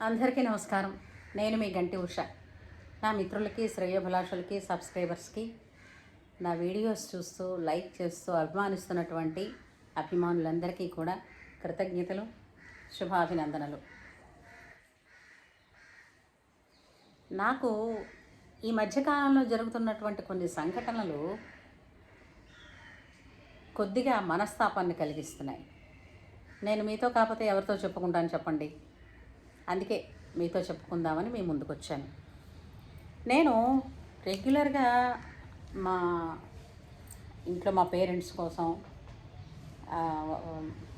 అందరికీ నమస్కారం. నేను మీ గంటి ఉష. నా మిత్రులకి, శ్రేయోభిలాషులకి, సబ్స్క్రైబర్స్కి, నా వీడియోస్ చూస్తూ లైక్ చేస్తూ అభిమానిస్తున్నటువంటి అభిమానులందరికీ కూడా కృతజ్ఞతలు, శుభాభినందనలు. నాకు ఈ మధ్యకాలంలో జరుగుతున్నటువంటి కొన్ని సంఘటనలు కొద్దిగా మనస్తాపాన్ని కలిగిస్తున్నాయి. నేను మీతో కాకపోతే ఎవరితో చెప్పుకుంటాను చెప్పండి. అందుకే మీతో చెప్పుకుందామని మీ ముందుకు వచ్చాను. నేను రెగ్యులర్గా మా ఇంట్లో మా పేరెంట్స్ కోసం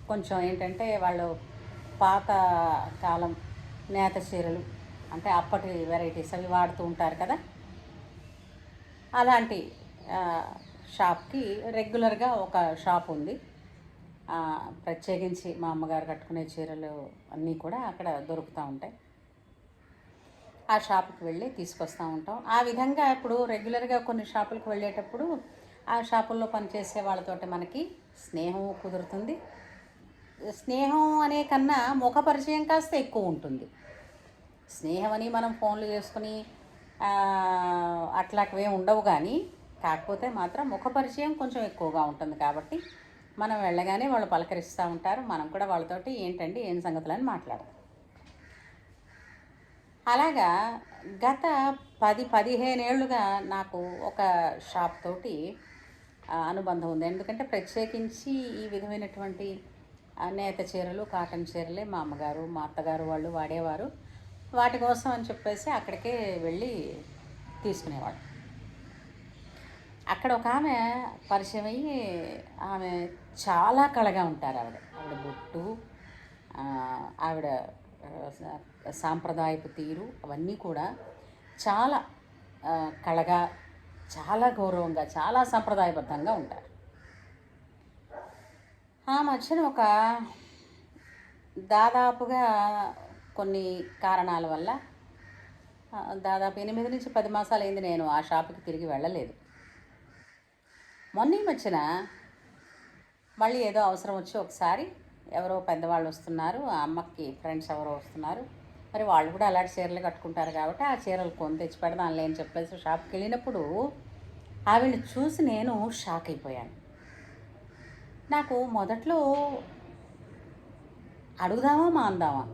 కొంచెం ఏంటంటే వాళ్ళు పాత కాలం నేత చీరలు అంటే అప్పటి వెరైటీస్ అవి వాడుతూ ఉంటారు కదా. అలాంటి షాప్కి రెగ్యులర్గా ఒక షాప్ ఉంది. ప్రత్యేకించి మా అమ్మగారు కట్టుకునే చీరలు అన్నీ కూడా అక్కడ దొరుకుతూ ఉంటాయి. ఆ షాపుకి వెళ్ళి తీసుకొస్తూ ఉంటాం. ఆ విధంగా ఇప్పుడు రెగ్యులర్గా కొన్ని షాపులకు వెళ్ళేటప్పుడు ఆ షాపుల్లో పనిచేసే వాళ్ళతోటి మనకి స్నేహం కుదురుతుంది. స్నేహం అనే కన్నా ముఖ పరిచయం కాస్త ఎక్కువ ఉంటుంది. స్నేహం అని మనం ఫోన్లు చేసుకుని అట్లాంటివే ఉండవు, కానీ కాకపోతే మాత్రం ముఖ పరిచయం కొంచెం ఎక్కువగా ఉంటుంది. కాబట్టి మనం వెళ్ళగానే వాళ్ళు పలకరిస్తూ ఉంటారు. మనం కూడా వాళ్ళతోటి ఏంటండి ఏం సంగతులని మాట్లాడతాం. అలాగా గత 10-15 ఏళ్ళుగా నాకు ఒక షాప్ తోటి అనుబంధం ఉంది. ఎందుకంటే ప్రత్యేకించి ఈ విధమైనటువంటి నేత చీరలు, కాటన్ చీరలే మా అమ్మగారు, మా అత్తగారు వాళ్ళు వాడేవారు. వాటి కోసం అని చెప్పేసి అక్కడికే వెళ్ళి తీసుకునేవాడు. అక్కడ ఒక ఆమె పరిచయం అయ్యి, ఆమె చాలా కళగా ఉంటారు. ఆవిడ బొట్టు, ఆవిడ సాంప్రదాయపు తీరు అవన్నీ కూడా చాలా కళగా, చాలా గౌరవంగా, చాలా సంప్రదాయబద్ధంగా ఉంటారు. ఆ మధ్యన ఒక దాదాపుగా కొన్ని కారణాల వల్ల దాదాపు 8-10 మాసాలు అయింది నేను ఆ షాపుకి తిరిగి వెళ్ళలేదు. మొన్న ఈ మధ్యన మళ్ళీ ఏదో అవసరం వచ్చి ఒకసారి ఎవరో పెద్దవాళ్ళు వస్తున్నారు, ఆ అమ్మకి ఫ్రెండ్స్ ఎవరో వస్తున్నారు, మరి వాళ్ళు కూడా అలాంటి చీరలు కట్టుకుంటారు కాబట్టి ఆ చీరలు కొని తెచ్చి పెడదాంలే అని చెప్పేసి షాప్కి వెళ్ళినప్పుడు ఆవిడని చూసి నేను షాక్ అయిపోయాను. నాకు మొదట్లో అడుగుదామా మాందామా,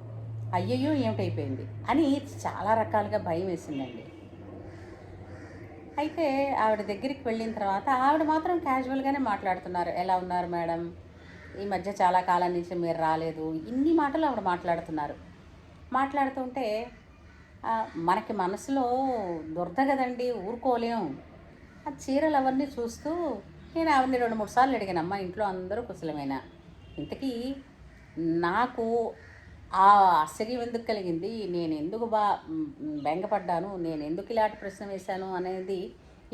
అయ్యయ్యో ఏమిటైపోయింది అని చాలా రకాలుగా భయం వేసిందండి. అయితే ఆవిడ దగ్గరికి వెళ్ళిన తర్వాత ఆవిడ మాత్రం క్యాజువల్గానే మాట్లాడుతున్నారు. ఎలా ఉన్నారు మేడం, ఈ మధ్య చాలా కాలం నుంచి మీరు రాలేదు, ఇన్ని మాటలు ఆవిడ మాట్లాడుతున్నారు. మాట్లాడుతుంటే మనకి మనసులో దురద కదండి, ఊరుకోలేం. ఆ చీరలు అవన్నీ చూస్తూ నేను ఆవిడని 2-3 సార్లు అడిగానమ్మా, ఇంట్లో అందరూ కుశలమేనా, ఇంతకీ నాకు ఆ ఆశ్చర్యం ఎందుకు కలిగింది, నేను ఎందుకు బెంగపడ్డాను, నేను ఎందుకు ఇలాంటి ప్రశ్న వేశాను అనేది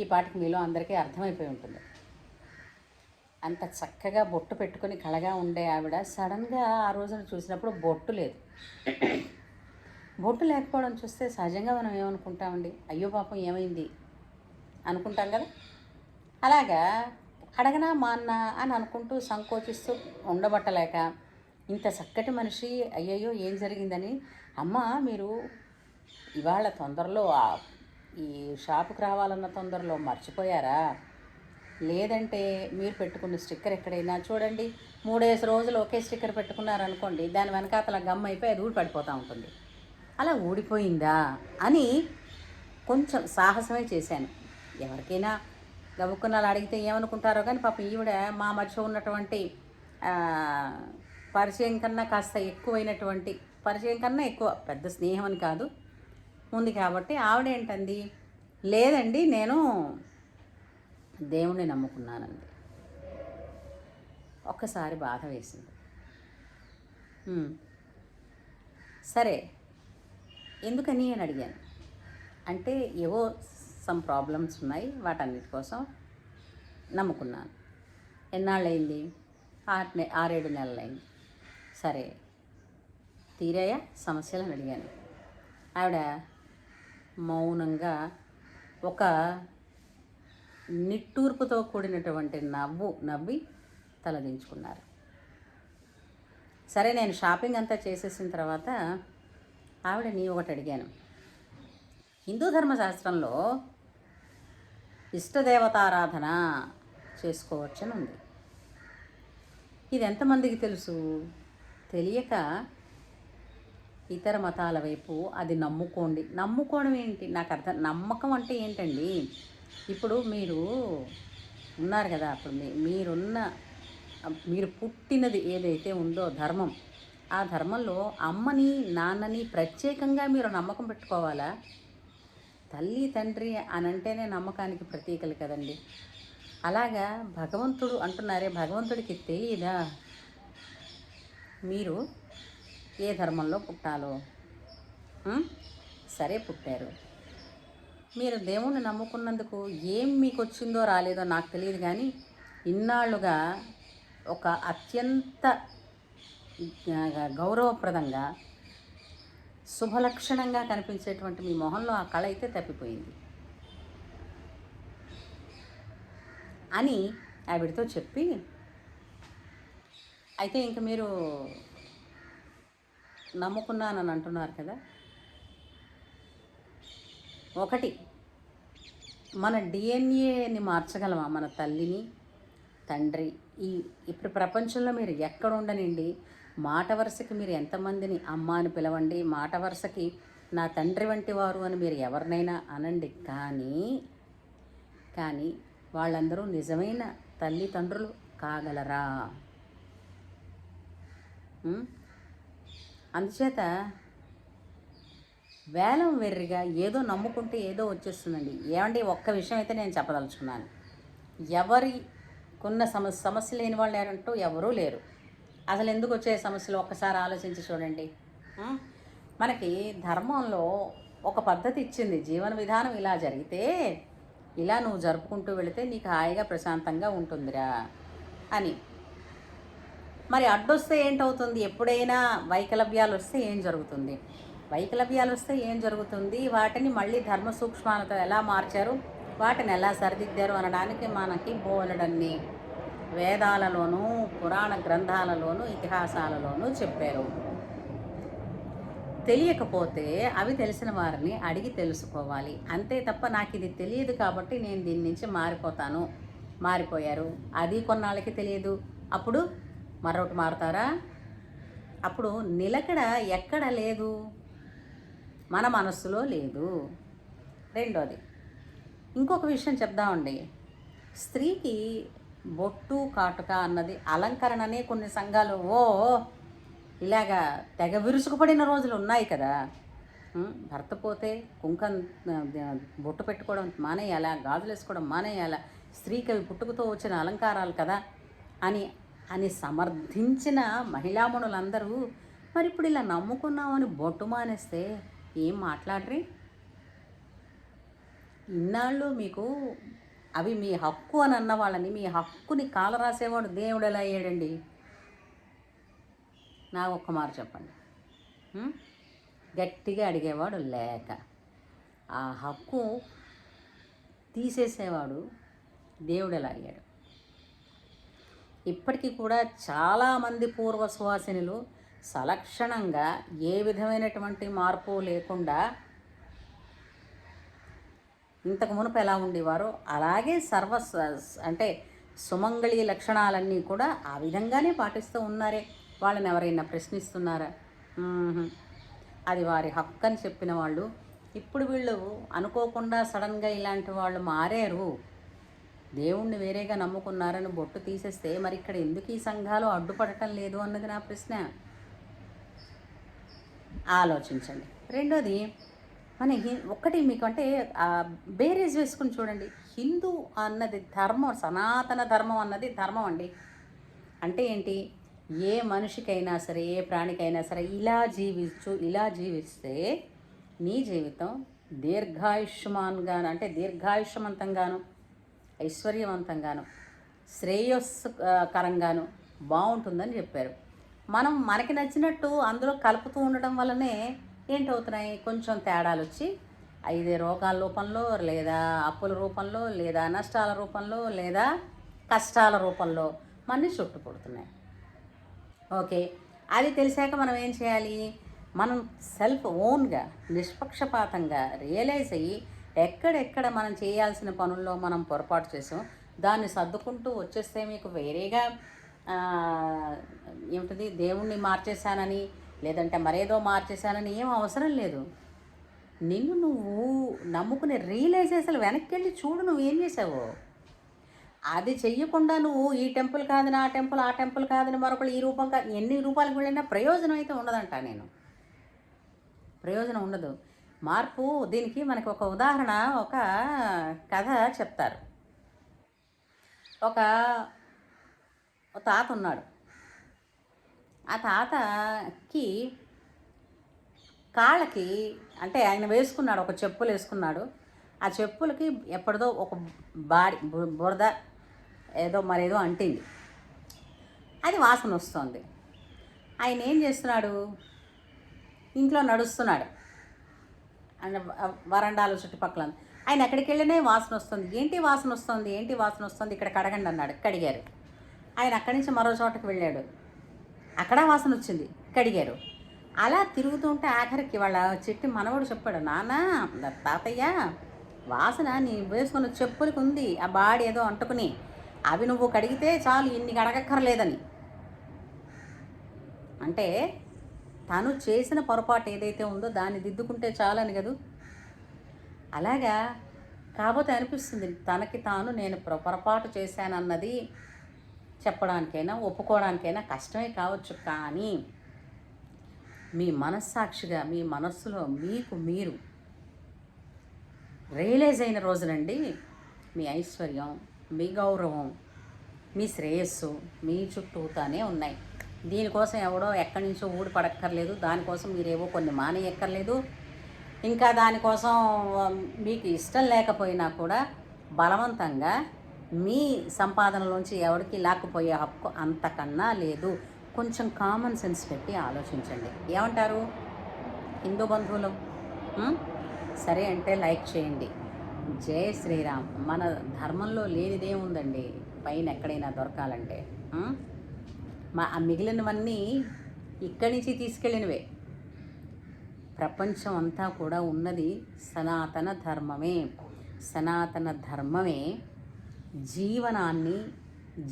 ఈ పాటికి మీలో అందరికీ అర్థమైపోయి ఉంటుంది. అంత చక్కగా బొట్టు పెట్టుకొని కళగా ఉండే ఆవిడ సడన్గా ఆ రోజున చూసినప్పుడు బొట్టు లేదు. బొట్టు లేకపోవడం చూస్తే సహజంగా మనం ఏమనుకుంటామండి, అయ్యో పాపం ఏమైంది అనుకుంటాం కదా. అలాగా అడగనా మా అన్న అని అనుకుంటూ సంకోచిస్తూ ఉండబట్టలేక, ఇంత చక్కటి మనిషి అయ్యయ్యో ఏం జరిగిందని, అమ్మ మీరు ఇవాళ తొందరలో ఈ షాపుకి రావాలన్న తొందరలో మర్చిపోయారా, లేదంటే మీరు పెట్టుకున్న స్టిక్కర్ ఎక్కడైనా చూడండి, 3 రోజులు ఒకే స్టిక్కర్ పెట్టుకున్నారనుకోండి, దాని వెనకాతల గమ్ అయిపోయి అది ఊడిపడిపోతూ ఉంటుంది, అలా ఊడిపోయిందా అని కొంచెం సాహసమే చేశాను. ఎవరికైనా గబుక్కున్నాలు అడిగితే ఏమనుకుంటారో కానీ పాపం ఈవిడ మా మధ్య ఉన్నటువంటి పరిచయం కన్నా కాస్త ఎక్కువైనటువంటి, పరిచయం కన్నా ఎక్కువ, పెద్ద స్నేహం అని కాదు ఉంది కాబట్టి ఆవిడ ఏంటంది, లేదండి నేను దేవుణ్ణి నమ్ముకున్నానండి. ఒక్కసారి బాధ వేసింది. సరే ఎందుకని అని అడిగాను. అంటే ఏవో సమ్ ప్రాబ్లమ్స్ ఉన్నాయి, వాటన్నిటి కోసం నమ్ముకున్నాను. ఎన్నాళ్ళయింది, 6-7 నెలలైంది. సరే తీరాయా సమస్యలు అని అడిగాను. ఆవిడ మౌనంగా ఒక నిట్టూర్పుతో కూడినటువంటి నవ్వి తలదించుకున్నారు. సరే నేను షాపింగ్ అంతా చేసేసిన తర్వాత ఆవిడని ఒకటి అడిగాను. హిందూ ధర్మశాస్త్రంలో ఇష్టదేవతారాధన చేసుకోవచ్చని ఉంది. ఇది ఎంతమందికి తెలుసు? తెలియక ఇతర మతాల వైపు అది నమ్ముకోండి. నమ్ముకోవడం ఏంటి? నాకు అర్థం. నమ్మకం అంటే ఏంటండి? ఇప్పుడు మీరు ఉన్నారు కదా, అప్పుడు మీరు పుట్టినది ఏదైతే ఉందో ధర్మం, ఆ ధర్మంలో అమ్మని నాన్నని ప్రత్యేకంగా మీరు నమ్మకం పెట్టుకోవాలా? తల్లి తండ్రి అని అంటేనే నమ్మకానికి ప్రతీకలు కదండి. అలాగా భగవంతుడు అంటున్నారే, భగవంతుడికి తెలియదా మీరు ఏ ధర్మంలో పుట్టాలో? సరే పుట్టారు. మీరు దేవుణ్ణి నమ్ముకున్నందుకు ఏం మీకు వచ్చిందో రాలేదో నాకు తెలియదు, కానీ ఇన్నాళ్ళుగా ఒక అత్యంత గౌరవప్రదంగా శుభలక్షణంగా కనిపించేటువంటి మీ మొహంలో ఆ కళ అయితే తప్పిపోయింది అని ఆవిడతో చెప్పి, అయితే ఇంక మీరు నమ్ముకున్నానని అంటున్నారు కదా, ఒకటి, మన డిఎన్ఏని మార్చగలమా? మన తల్లిని తండ్రి ఇప్పుడు ప్రపంచంలో మీరు ఎక్కడ ఉండనండి, మాట వరుసకి మీరు ఎంతమందిని అమ్మ అని పిలవండి, మాట వరుసకి నా తండ్రి వంటి వారు అని మీరు ఎవరినైనా అనండి, కానీ వాళ్ళందరూ నిజమైన తల్లిదండ్రులు కాగలరా? అందుచేత వేలం వెర్రిగా ఏదో నమ్ముకుంటే ఏదో వచ్చేస్తుందండి. ఏమంటే ఒక్క విషయం అయితే నేను చెప్పదలుచుకున్నాను. ఎవరికున్న సమస్య లేని వాళ్ళు లేరంటూ ఎవరూ లేరు. అసలు ఎందుకు వచ్చే సమస్యలు ఒక్కసారి ఆలోచించి చూడండి. మనకి ధర్మంలో ఒక పద్ధతి ఇచ్చింది, జీవన విధానం ఇలా జరిగితే, ఇలా నువ్వు జరుపుకుంటూ వెళితే నీకు హాయిగా ప్రశాంతంగా ఉంటుందిరా అని. మరి అడ్డొస్తే ఏంటవుతుంది? ఎప్పుడైనా వైకలభ్యాలు వస్తే ఏం జరుగుతుంది? వాటిని మళ్ళీ ధర్మ సూక్ష్మాలతో ఎలా మార్చారు, వాటిని ఎలా సరిదిద్దారు అనడానికి మనకి బోలెడన్ని వేదాలలోనూ పురాణ గ్రంథాలలోనూ ఇతిహాసాలలోనూ చెప్పారు. తెలియకపోతే అవి తెలిసిన వారిని అడిగి తెలుసుకోవాలి, అంతే తప్ప నాకు ఇది తెలియదు కాబట్టి నేను దీని నుంచి మారిపోయారు, అది కొన్నాళ్ళకి తెలియదు, అప్పుడు మరొకటి మారుతారా? అప్పుడు నిలకడ ఎక్కడ లేదు, మన మనస్సులో లేదు. రెండోది, ఇంకొక విషయం చెప్దామండి. స్త్రీకి బొట్టు కాటుక అన్నది అలంకరణనే కొన్ని సంఘాలు ఇలాగా తెగ విరుచుకుపడిన రోజులు ఉన్నాయి కదా. భర్త పోతే బొట్టు పెట్టుకోవడం మానేయాలా, గాజులు వేసుకోవడం మానేయాలా, స్త్రీకి అవి పుట్టుకతో వచ్చిన అలంకారాలు కదా అని సమర్థించిన మహిళామణులందరూ మరి ఇప్పుడు ఇలా నమ్ముకున్నామని బొట్టు మానేస్తే ఏం మాట్లాడరి? ఇన్నాళ్ళు మీకు అవి మీ హక్కు అని అన్న వాళ్ళని, మీ హక్కుని కాలరాసేవాడు దేవుడు ఎలా అయ్యాడండి? నా ఒక్క మాట చెప్పండి. గట్టిగా అడిగేవాడు లేక, ఆ హక్కు తీసేసేవాడు దేవుడు ఎలా అయ్యాడు? ఇప్పటికీ కూడా చాలామంది పూర్వ సువాసినులు సలక్షణంగా ఏ విధమైనటువంటి మార్పు లేకుండా ఇంతకు మునుపు ఎలా ఉండేవారో అలాగే అంటే సుమంగళి లక్షణాలన్నీ కూడా ఆ విధంగానే పాటిస్తూ ఉన్నారే. వాళ్ళని ఎవరైనా ప్రశ్నిస్తున్నారా? అది వారి హక్కు అని చెప్పిన వాళ్ళు ఇప్పుడు వీళ్ళు అనుకోకుండా సడన్గా ఇలాంటి వాళ్ళు మారారు, దేవుణ్ణి వేరేగా నమ్ముకున్నారని బొట్టు తీసేస్తే మరి ఇక్కడ ఎందుకు ఈ సంఘాలు అడ్డుపడటం లేదు అన్నది నా ప్రశ్న. ఆలోచించండి. రెండోది, ఒక్కటి మీకు అంటే బేరేజ్ వేసుకుని చూడండి. హిందూ అన్నది ధర్మం, సనాతన ధర్మం అన్నది ధర్మం అండి. అంటే ఏంటి? ఏ మనిషికైనా సరే, ఏ ప్రాణికైనా సరే ఇలా జీవిస్తే నీ జీవితం దీర్ఘాయుష్మాన్గాను, అంటే దీర్ఘాయుష్యవంతంగాను, ఐశ్వర్యవంతంగాను, శ్రేయస్కరంగాను బాగుంటుందని చెప్పారు. మనకి నచ్చినట్టు అందులో కలుపుతూ ఉండడం వల్లనే ఏంటవుతున్నాయి? కొంచెం తేడాలు వచ్చి ఐదే రోగాల రూపంలో, లేదా అప్పుల రూపంలో, లేదా నష్టాల రూపంలో, లేదా కష్టాల రూపంలో మనని చుట్టుపడుతున్నాయి. ఓకే, అది తెలిసాక మనం ఏం చేయాలి? మనం సెల్ఫ్ ఓన్గా నిష్పక్షపాతంగా రియలైజ్ అయ్యి ఎక్కడెక్కడ మనం చేయాల్సిన పనుల్లో మనం పొరపాటు చేసాం దాన్ని సర్దుకుంటూ వచ్చేస్తే మీకు వేరేగా ఏమిటది దేవుణ్ణి మార్చేశానని లేదంటే మరేదో మార్చేశానని ఏం అవసరం లేదు. నిన్ను నువ్వు నమ్ముకునే రియలైజ్ అసలు వెనక్కి వెళ్ళి చూడు నువ్వేం చేసావో. అది చెయ్యకుండా నువ్వు ఈ టెంపుల్ కాదని ఆ టెంపుల్, ఆ టెంపుల్ కాదని మరొకరు ఈ రూపం కాదు, ఎన్ని రూపాలకు వెళ్ళినా ప్రయోజనం అయితే ఉండదంట. ప్రయోజనం ఉండదు. మార్పు దీనికి మనకి ఒక ఉదాహరణ, ఒక కథ చెప్తారు. ఒక తాత ఉన్నాడు. ఆ తాతకి కాళ్ళకి అంటే ఆయన వేసుకున్నాడు, ఒక చెప్పులు వేసుకున్నాడు. ఆ చెప్పులకి ఎప్పటిదో ఒక బురద ఏదో మరేదో అంటింది. అది వాసన వస్తుంది. ఆయన ఏం చేస్తున్నాడు, ఇంట్లో నడుస్తున్నాడు, అండ్ వరండాలు చుట్టుపక్కల. ఆయన ఎక్కడికి వెళ్ళినా వాసన వస్తుంది. ఏంటి వాసన వస్తుంది, ఇక్కడ కడగండి అన్నాడు. కడిగారు. ఆయన అక్కడి నుంచి మరో చోటకి వెళ్ళాడు, అక్కడ వాసన వచ్చింది, కడిగారు. అలా తిరుగుతుంటే ఆఖరికి వాళ్ళ చెట్టు మనవడు చెప్పాడు, నాన్న తాతయ్య వాసన నీ వేసుకున్న చెప్పులకి ఉంది, ఆ బాడీ ఏదో అంటుకుని, అవి నువ్వు కడిగితే చాలు, ఇన్ని కడగక్కర్లేదని. అంటే తను చేసిన పొరపాటు ఏదైతే ఉందో దాన్ని దిద్దుకుంటే చాలని కదూ. అలాగా కాకపోతే అనిపిస్తుంది తనకి తాను నేను పొరపాటు చేశానన్నది చెప్పడానికైనా ఒప్పుకోవడానికైనా కష్టమే కావచ్చు. కానీ మీ మనస్సాక్షిగా మీ మనస్సులో మీకు మీరు రియలైజ్ అయిన రోజునండి మీ ఐశ్వర్యం, మీ గౌరవం, మీ శ్రేయస్సు మీ చుట్టూతానే ఉన్నాయి. దీనికోసం ఎవడో ఎక్కడి నుంచో ఊడి పడక్కర్లేదు, దానికోసం మీరేవో కొన్ని మానేయక్కర్లేదు. ఇంకా దానికోసం మీకు ఇష్టం లేకపోయినా కూడా బలవంతంగా మీ సంపాదనలోంచి ఎవరికి లాక్కుపోయే హక్కు అంతకన్నా లేదు. కొంచెం కామన్ సెన్స్ పెట్టి ఆలోచించండి. ఏమంటారు హిందూ బంధువులు? సరే అంటే లైక్ చేయండి. జై శ్రీరామ్. మన ధర్మంలో లేనిదేముందండి పైన ఎక్కడైనా దొరకాలంటే. ఆ మిగిలినవన్నీ ఇక్కడి నుంచి తీసుకెళ్ళినవే. ప్రపంచం అంతా కూడా ఉన్నది సనాతన ధర్మమే. సనాతన ధర్మమే జీవనాన్ని,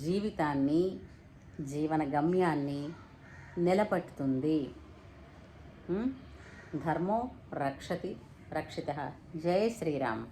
జీవితాన్ని, జీవన గమ్యాన్ని నిలబెట్టుతుంది. ధర్మో రక్షతి రక్షితః. జై శ్రీరామ్.